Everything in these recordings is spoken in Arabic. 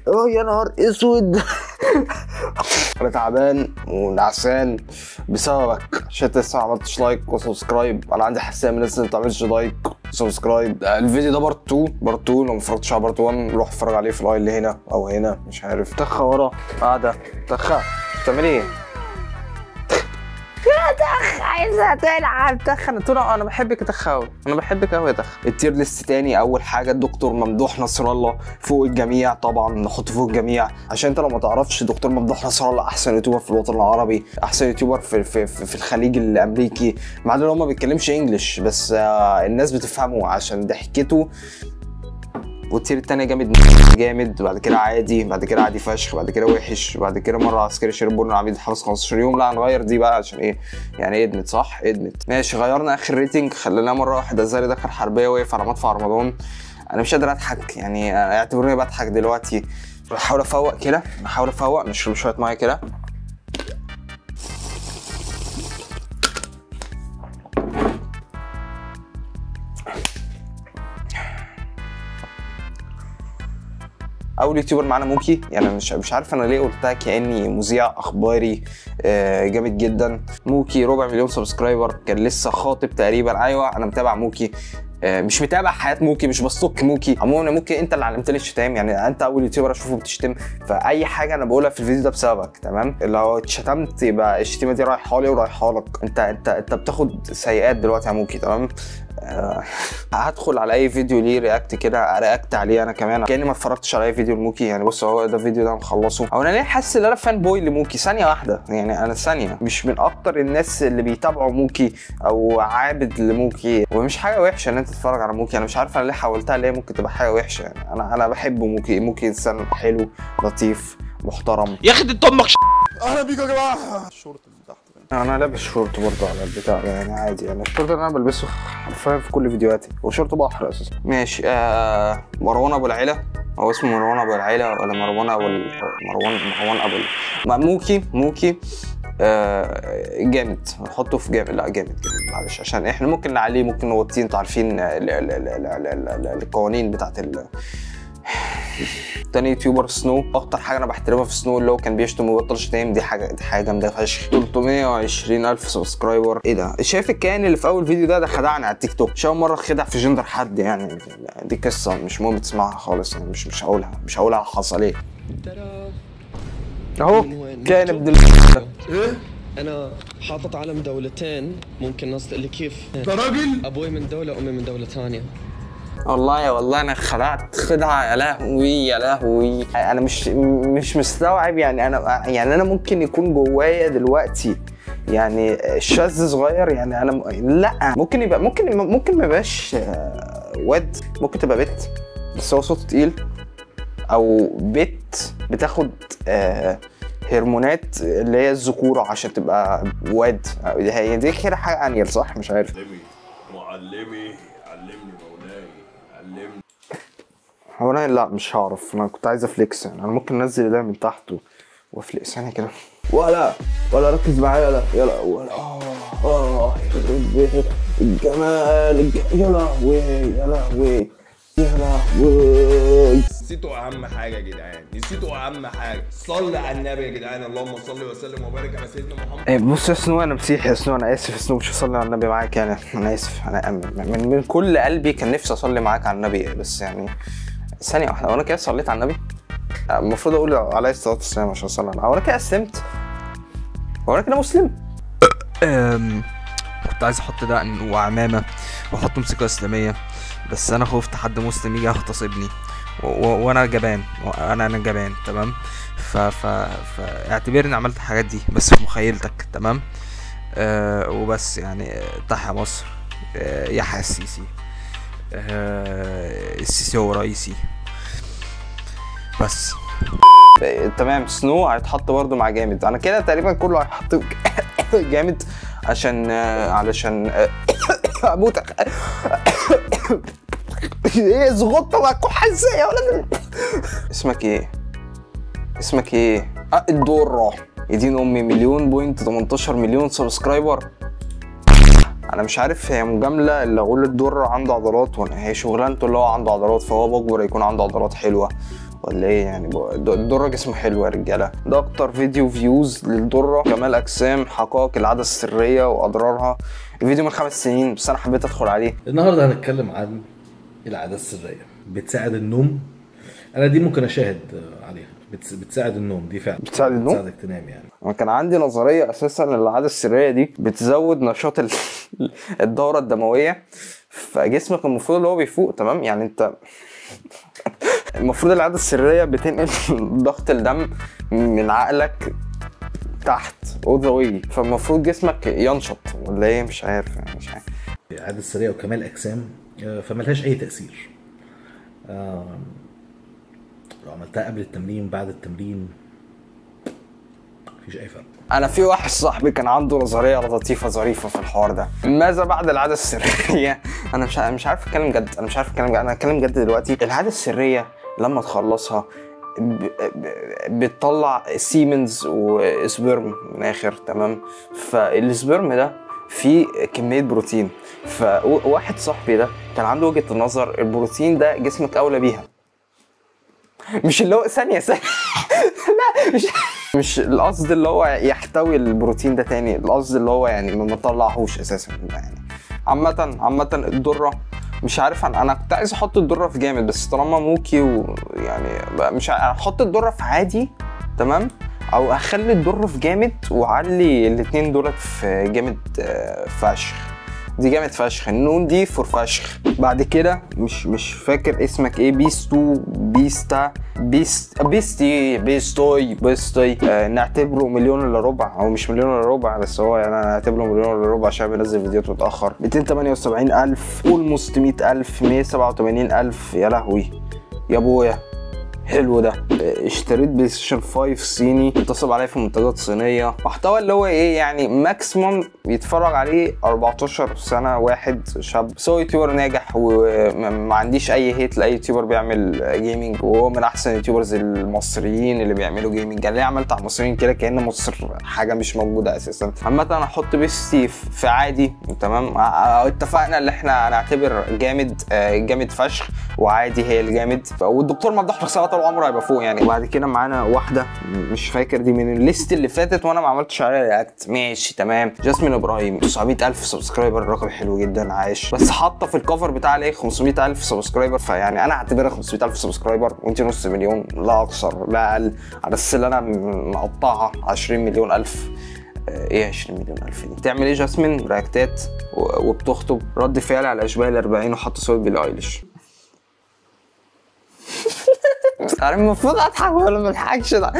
يا نهار اسود. انا تعبان ونعسان بسببك عشان انت لسه ما عملتش لايك وسبسكرايب. انا عندي حساسيه من الناس اللي ما بتعملش لايك وسبسكرايب. الفيديو ده بارت 2 لو ما اتفرجتش على بارت 1 روح اتفرج عليه في الاي اللي هنا او هنا مش عارف. تخه ورا قاعده تخه بتعمل ايه؟ يا تخ عايزه تلعب تخ. انا بحبك يا تخ قوي، انا بحبك قوي يا تخ. التير ليست تاني، اول حاجه الدكتور ممدوح نصر الله فوق الجميع، طبعا نحطه فوق الجميع. عشان انت لو ما تعرفش دكتور ممدوح نصر الله احسن يوتيوبر في الوطن العربي، احسن يوتيوبر في الخليج الامريكي، مع ان هو ما بيتكلمش انجلش بس الناس بتفهمه عشان ضحكته. والتير التاني جامد، بعد كده عادي، بعد كده عادي فشخ، بعد كده وحش، بعد كده مره عسكري شرب بن عميد حبس 15 يوم. لا هنغير دي بقى عشان ايه يعني؟ ادمت صح ادمت ماشي. غيرنا اخر ريتنج خليناه مره واحده زي دخل حربيه وقف على مدفع رمضان. انا مش قادر اضحك يعني، اعتبروني بضحك دلوقتي. بحاول افوق كده، بحاول افوق. نشرب شويه ميه كده. اول يوتيوبر معانا موكي، يعني مش عارف انا ليه قلتها كاني مذيع اخباري جامد جدا. موكي 250,000 سبسكرايبر، كان لسه خاطب تقريبا. ايوه انا متابع موكي، مش متابع حياه موكي، مش بستوك موكي. عموما موكي انت اللي علمتني الشتام، يعني انت اول يوتيوبر اشوفه بتشتم، فاي حاجه انا بقولها في الفيديو ده بسببك تمام. لو اتشتمت يبقى الشتيمه دي رايحه لي ورايحه لك. انت بتاخد سيئات دلوقتي يا موكي تمام. هدخل على اي فيديو ليه رياكت كده رياكت عليه انا كمان كاني ما اتفرجتش على اي فيديو لموكي. يعني بص هو ده الفيديو ده مخلصه. او انا ليه حاسس ان انا فان بوي لموكي ثانيه واحده، يعني انا ثانيه مش من اكتر الناس اللي بيتابعوا موكي او عابد لموكي. ومش حاجه وحشه ان انت تتفرج على موكي، انا مش عارف انا ليه حاولتها ليه ممكن تبقى حاجه وحشه. يعني انا بحب موكي. موكي انسان حلو لطيف محترم. يا اخي انت امك. اهلا بيكم يا جماعه. الشورت اللي تحت انا لابس شورت برضه على البتاع يعني عادي. يعني الشورت اللي انا بلبسه حرفيا في كل فيديوهاتي، وشورت بحر اساسا. ماشي. مروان ابو العيله، هو اسمه مروان ابو العيله ولا مروان ابو موكي جامد. نحطه في جامد. لا جامد معلش عشان احنا ممكن نعليه ممكن نوطيه. انتوا عارفين القوانين بتاعت تاني يوتيوبر سنو. اكتر حاجه انا بحترمها في سنو اللي هو كان بيشتم ويبطل شتايم. دي حاجه جامده فشخ. 320,000 سبسكرايبر. ايه ده؟ شايف الكائن اللي في اول فيديو ده خدعني على التيك توك. مش اول مره خدع في جندر حد يعني. دي قصه مش مهم تسمعها خالص يعني. مش هقولها حصل ايه. اهو كائن ابن ايه؟ انا حاطط علم دولتين، ممكن ناس تقول لي كيف؟ ده راجل؟ ابوي من دوله وامي من دوله ثانيه. والله انا خدعت خدعه يا لهوي. انا مش مستوعب يعني. انا ممكن يكون جوايا دلوقتي يعني شاذ صغير يعني. انا لا ممكن ما يبقاش واد، ممكن تبقى بنت بس هو صوته تقيل، او بنت بتاخد هرمونات اللي هي الذكوره عشان تبقى واد. هي دي كده حاجه انيل صح؟ مش عارف. معلمي علمني مولاي علمني. هو انا لا مش هعرف. انا كنت عايز افليكس يعني. انا ممكن انزل ده من تحت وافليكس ثانيه كده. ولا ركز معايا. يلا يخرب بيت الجمال. يا لهوي. نسيتوا اهم حاجه يا جدعان، نسيتوا اهم حاجه. صلي على النبي يا جدعان. اللهم صل وسلم وبارك على سيدنا محمد. بص يا سنو، انا مسيحي يا سنو، انا اسف يا سنو مش هصلي على النبي معاك يعني. انا اسف. انا من كل قلبي كان نفسي اصلي معاك على النبي، بس يعني ثانيه واحده. وانا كده صليت على النبي؟ المفروض اقول عليه الصلاه والسلام عشان اصلي على. وانا كده اسلمت؟ وانا كده مسلم؟ كنت عايز احط دقن وعمامه واحط موسيقى اسلاميه، بس انا خفت حد مسلم يجي يغتصبني وانا جبان. انا جبان تمام. فاعتبرني عملت الحاجات دي بس في مخيلتك تمام. وبس يعني. تحيا مصر. يحيى السيسي. السيسي هو رئيسي بس. تمام. سنو هيتحط برضو مع جامد. انا كده تقريبا كله هيتحط جامد علشان اموت. ايه زغطه بقى كحه ازاي يا ولد؟ اسمك ايه؟ الدره. يدين امي 1,000,000.18 سبسكرايبر. انا مش عارف هي مجامله اللي اقول الدره عنده عضلات ولا هي شغلانته اللي هو عنده عضلات فهو بكبر يكون عنده عضلات حلوه، ولا ايه يعني؟ الدره جسمه حلو يا رجاله. ده اكتر فيديو فيوز للدره، كمال اجسام، حقائق العاده السريه واضرارها. الفيديو من 5 سنين بس انا حبيت ادخل عليه. النهارده هنتكلم عن العاده السريه. بتساعد النوم. انا دي ممكن اشاهد عليها. بتساعد النوم دي فعلا. بتساعد النوم؟ بتساعدك تنام يعني. انا كان عندي نظريه اساسا ان العاده السريه دي بتزود نشاط الدوره الدمويه، فجسمك المفروض اللي هو بيفوق. تمام يعني انت المفروض العاده السريه بتنقل ضغط الدم من عقلك تحت all the way، فالمفروض جسمك ينشط ولا ايه؟ مش عارف يعني، مش عارف. العاده السريه وكمال اجسام فملهاش اي تاثير. لو عملتها قبل التمرين بعد التمرين مفيش اي فرق. انا في واحد صاحبي كان عنده نظريه لطيفه ظريفه في الحوار ده. ماذا بعد العاده السريه؟ انا مش عارف اتكلم جد، انا هتكلم جد دلوقتي. العاده السريه لما تخلصها بتطلع سيمنز وسبرم من الاخر. تمام، فالسبرم ده فيه كميه بروتين، فواحد صاحبي ده كان عنده وجهه النظر البروتين ده جسمك اولى بيها. مش اللي هو ثانيه لا مش القصد اللي هو يحتوي البروتين ده تاني، القصد اللي هو يعني ما طلعهوش اساسا يعني. عامه الدره مش عارف، انا كنت عايز احط الدره في جامد، بس طالما موكي ويعني مش هحط الدره في عادي. تمام، او اخلي الدره في جامد واعلي الاثنين دولت في جامد فشخ. دي جامد فشخ، النون دي فور فشخ. بعد كده مش فاكر اسمك ايه، بيستا بيستوي نعتبره مليون الا ربع، او مش مليون الا ربع بس هو يعني انا نعتبره مليون الا ربع عشان بنزل فيديوهات متاخر. 278,000 اولموست 100,000 187,000. يا لهوي يا ابويا، حلو ده. اشتريت بلاي ستيشن 5 صيني، اتصل عليه في منتجات صينيه. محتوى اللي هو ايه يعني ماكسيموم يتفرج عليه 14 سنه واحد شاب، بس هو يوتيوبر ناجح وما عنديش اي هيت لاي يوتيوبر بيعمل جيمنج، وهو من احسن اليوتيوبرز المصريين اللي بيعملوا جيمنج. يعني ليه عملت على المصريين كده كأن مصر حاجه مش موجوده اساسا. عامه انا هحط بيستي في عادي. تمام، اتفقنا ان احنا هنعتبر جامد فشخ وعادي هي الجامد، والدكتور ممدوح حسين طول عمره هيبقى فوق يعني. وبعد كده معانا واحده مش فاكر دي من الليست اللي فاتت وانا ما عملتش عليها رياكت. ماشي تمام، جاسمين ابراهيم 900,000 سبسكرايبر، رقم حلو جدا عايش، بس حاطه في الكفر بتاع الايه 500,000 سبسكرايبر، فيعني انا هعتبرها 500,000 سبسكرايبر وانت نص مليون، لا اكثر لا اقل، على اساس ان انا مقطعها 20 مليون الف. ايه 20 مليون الف دي؟ بتعمل ايه جاسمين؟ رياكتات وبتخطب، رد فعل على اشباه ال40 وحط صوت بيلي ايليش. انا المفروض اضحك ولا ما اضحكش ده؟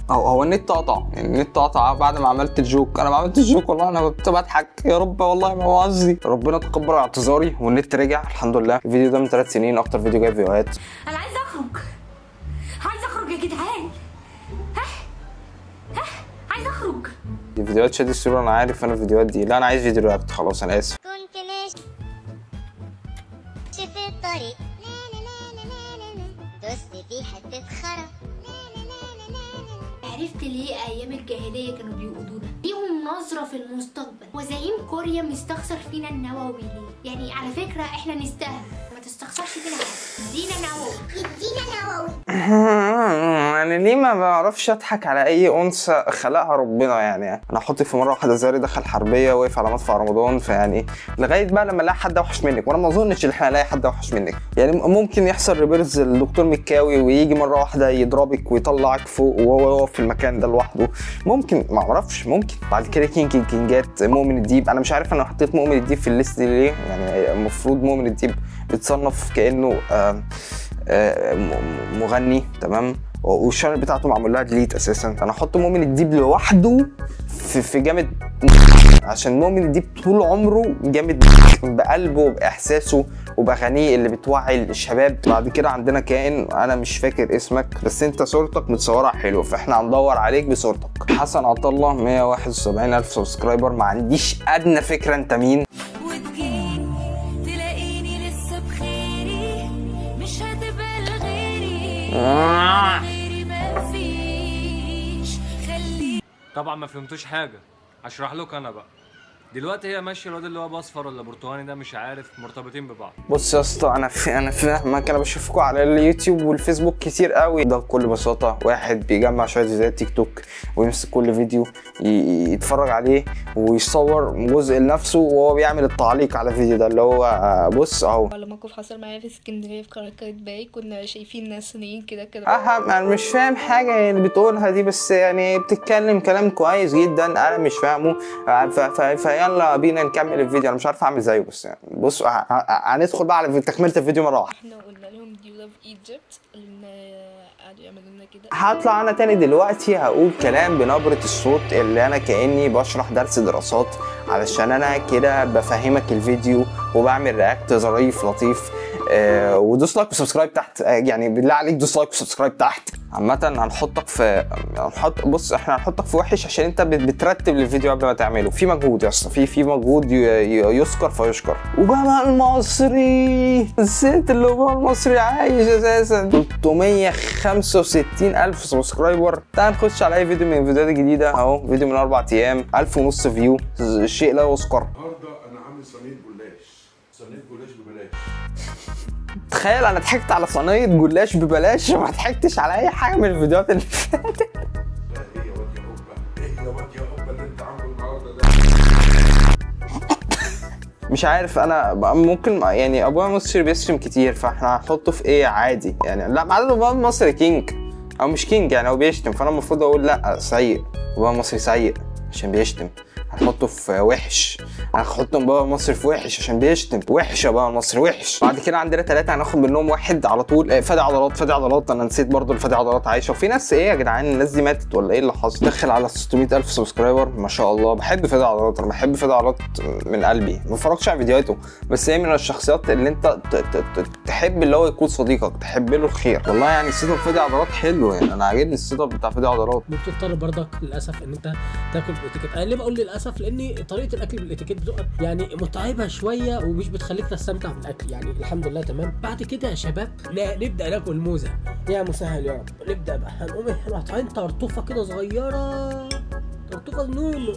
هو النت قطع يعني، النت قطع بعد ما عملت الجوك. انا ما عملت الجوك والله، انا كنت بضحك يا رب والله ما هو قصدي. ربنا تقبل اعتذاري والنت رجع الحمد لله. الفيديو ده من 3 سنين، اكتر فيديو جايب فيوهات. انا عايز اخرج يا جدعان. عايز اخرج. دي فيديوهات شادي السرور، انا عارف انا الفيديوهات دي. لا انا عايز فيديو رياكت خلاص، انا اسف. كنت ماشي في الطريق دوست في حتة خرا. عرفت ليه ايام الجاهليه كانوا بيقودونا ليهم نظره في المستقبل، وزعيم كوريا مستخسر فينا النووي ليه؟ يعني على فكره احنا نستاهل، ما تستخسرش فينا حاجه، ادينا نووي. يعني ليه ما بعرفش اضحك على اي انثى خلقها ربنا يعني. انا احط في مره واحده زاري دخل حربيه واقف على مدفع رمضان، فيعني لغايه بقى لما الاقي حد اوحش منك، وانا ما اظنش ان احنا نلاقي حد اوحش منك يعني. ممكن يحصل ريبيرز الدكتور مكاوي ويجي مره واحده يضربك ويطلعك فوق وهو واقف في المكان ده لوحده، ممكن ما اعرفش، ممكن. بعد كده كينجات مؤمن الديب. انا مش عارف انا حطيت مؤمن الديب في الليست دي ليه يعني. المفروض مؤمن الديب بيتصنف كانه مغني. تمام، والشانل بتاعته معمول لها ديليت اساسا. انا احط مؤمن الديب لوحده في جامد، عشان مؤمن الديب طول عمره جامد بقلبه وباحساسه وباغانيه اللي بتوعي الشباب. بعد كده عندنا كائن انا مش فاكر اسمك، بس انت صورتك متصوره حلو فاحنا هندور عليك بصورتك. حسن عطا الله 171,000 سبسكرايبر، ما عنديش ادنى فكره انت مين. طبعا ما فهمتوش حاجه، هشرح لك انا بقى. دلوقتي هي ماشيه الواد اللي هو باصفر ولا برتقاني ده مش عارف مرتبطين ببعض. بص يا اسطى انا فاهمك، انا بشوفكم على اليوتيوب والفيسبوك كتير قوي. ده بكل بساطه واحد بيجمع شويه فيديوهات تيك توك ويمسك كل فيديو يتفرج عليه ويصور جزء لنفسه وهو بيعمل التعليق على الفيديو ده اللي هو بص اهو. ولا موقف حصل معايا في اسكندريه في قرية باي، كنا شايفين ناس صينيين كده انا مش فاهم حاجه اللي بتقولها دي، بس يعني بتتكلم كلام كويس جدا انا مش فاهمه. فيلا بينا نكمل الفيديو. انا مش عارف اعمل زيه، بس يعني بص هندخل بقى على تكمله الفيديو مره واحده. احنا قلنا لهم دي لاف ايجيبت، قعدوا يعملوا لنا كده. هطلع انا تاني دلوقتي هقول كلام بنبره الصوت اللي انا كاني بشرح درس دراسات، علشان انا كده بفهمك الفيديو وبعمل رياكت ظريف لطيف. ودوس لايك وسبسكرايب تحت، يعني بالله عليك دوس لايك وسبسكرايب تحت. عامة هنحطك في بص احنا هنحطك في وحش عشان انت بترتب للفيديو قبل ما تعمله. في مجهود يا اسطى، في مجهود يذكر فيشكر. وجمال المصري نسيت اللي هو المصري عايش اساسا. 365,000 سبسكرايبر. تعال نخش على اي فيديو من الفيديوهات الجديدة اهو. فيديو من 4 ايام 1500 فيو، شيء لا يذكر. النهارده انا عامل صينيه جلاش ببلاش. تخيل انا ضحكت على صينيه جلاش ببلاش وما ضحكتش على اي حاجه من الفيديوهات اللي فاتت. ايه يا واد يا قبه، ايه يا واد يا قبه اللي انت عامله النهارده ده؟ مش عارف انا ممكن يعني ابويا مصري بيشتم كتير، فاحنا هنحطه في ايه عادي يعني. لا بعد ابويا مصري كينج او مش كينج يعني، هو بيشتم فانا المفروض اقول لا سيء. ابويا مصري سيء عشان بيشتم. هنحطه في وحش. هنحط بابا المصري في وحش عشان بيشتم. وحش يا بابا المصري وحش. بعد كده عندنا 3 هناخد منهم واحد على طول. فادي عضلات. انا نسيت برضو الفادي عضلات عايشه. وفي ناس ايه يا جدعان، الناس دي ماتت ولا ايه اللي حصل؟ دخل على 600,000 سبسكرايبر ما شاء الله. بحب فادي عضلات، انا بحب فادي عضلات من قلبي. ما بفرجش على فيديوهاته بس هي من الشخصيات اللي انت تحب اللي هو يكون صديقك، تحب له الخير. والله يعني السيت اب فادي عضلات حلو يعني، انا عاجبني السيت اب بتاع فادي عضلات. بتضطر برضك للاسف ان انت تاكل بالاتيكيت. انا ليه بقول للاسف؟ لان طريقه الاكل بالاتيكيت بتبقى يعني متعبه شويه ومش بتخليك تستمتع بالاكل. يعني الحمد لله تمام. بعد كده يا شباب نبدا ناكل موزه. يا مسهل يا رب. نبدا بقى هنقوم قاطعين طرطوفه كده صغيره، طرطوفه نونو.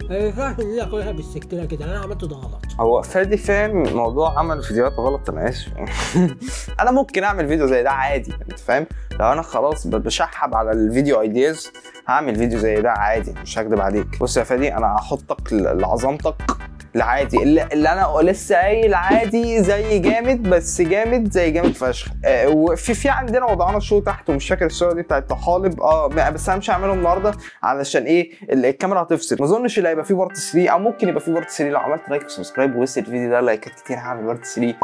ما ينفعش ان انا اكلها بالسكينه كده، انا عملت ده غلط. هو فادي فاهم موضوع عمل فيديوهات غلط، انا اسف. انا ممكن اعمل فيديو زي ده عادي، انت فاهم؟ لو انا خلاص بشحب على الفيديو ايدياز هعمل فيديو زي ده عادي، مش هكدب عليك. بص يا فادي انا هحطك لعظمتك العادي اللي انا لسه قايل عادي زي جامد، بس جامد زي جامد فشخ. وفي عندنا وضعنا شو تحت ومش فاكر الصوره دي بتاعت طحالب بس انا مش هعملهم النهارده علشان ايه الكاميرا هتفصل. ما اظنش اللي هيبقى فيه بارت 3 او ممكن يبقى فيه بارت 3. لو عملت لايك وسبسكرايب ووصل الفيديو ده لايكات كتير هعمل بارت 3.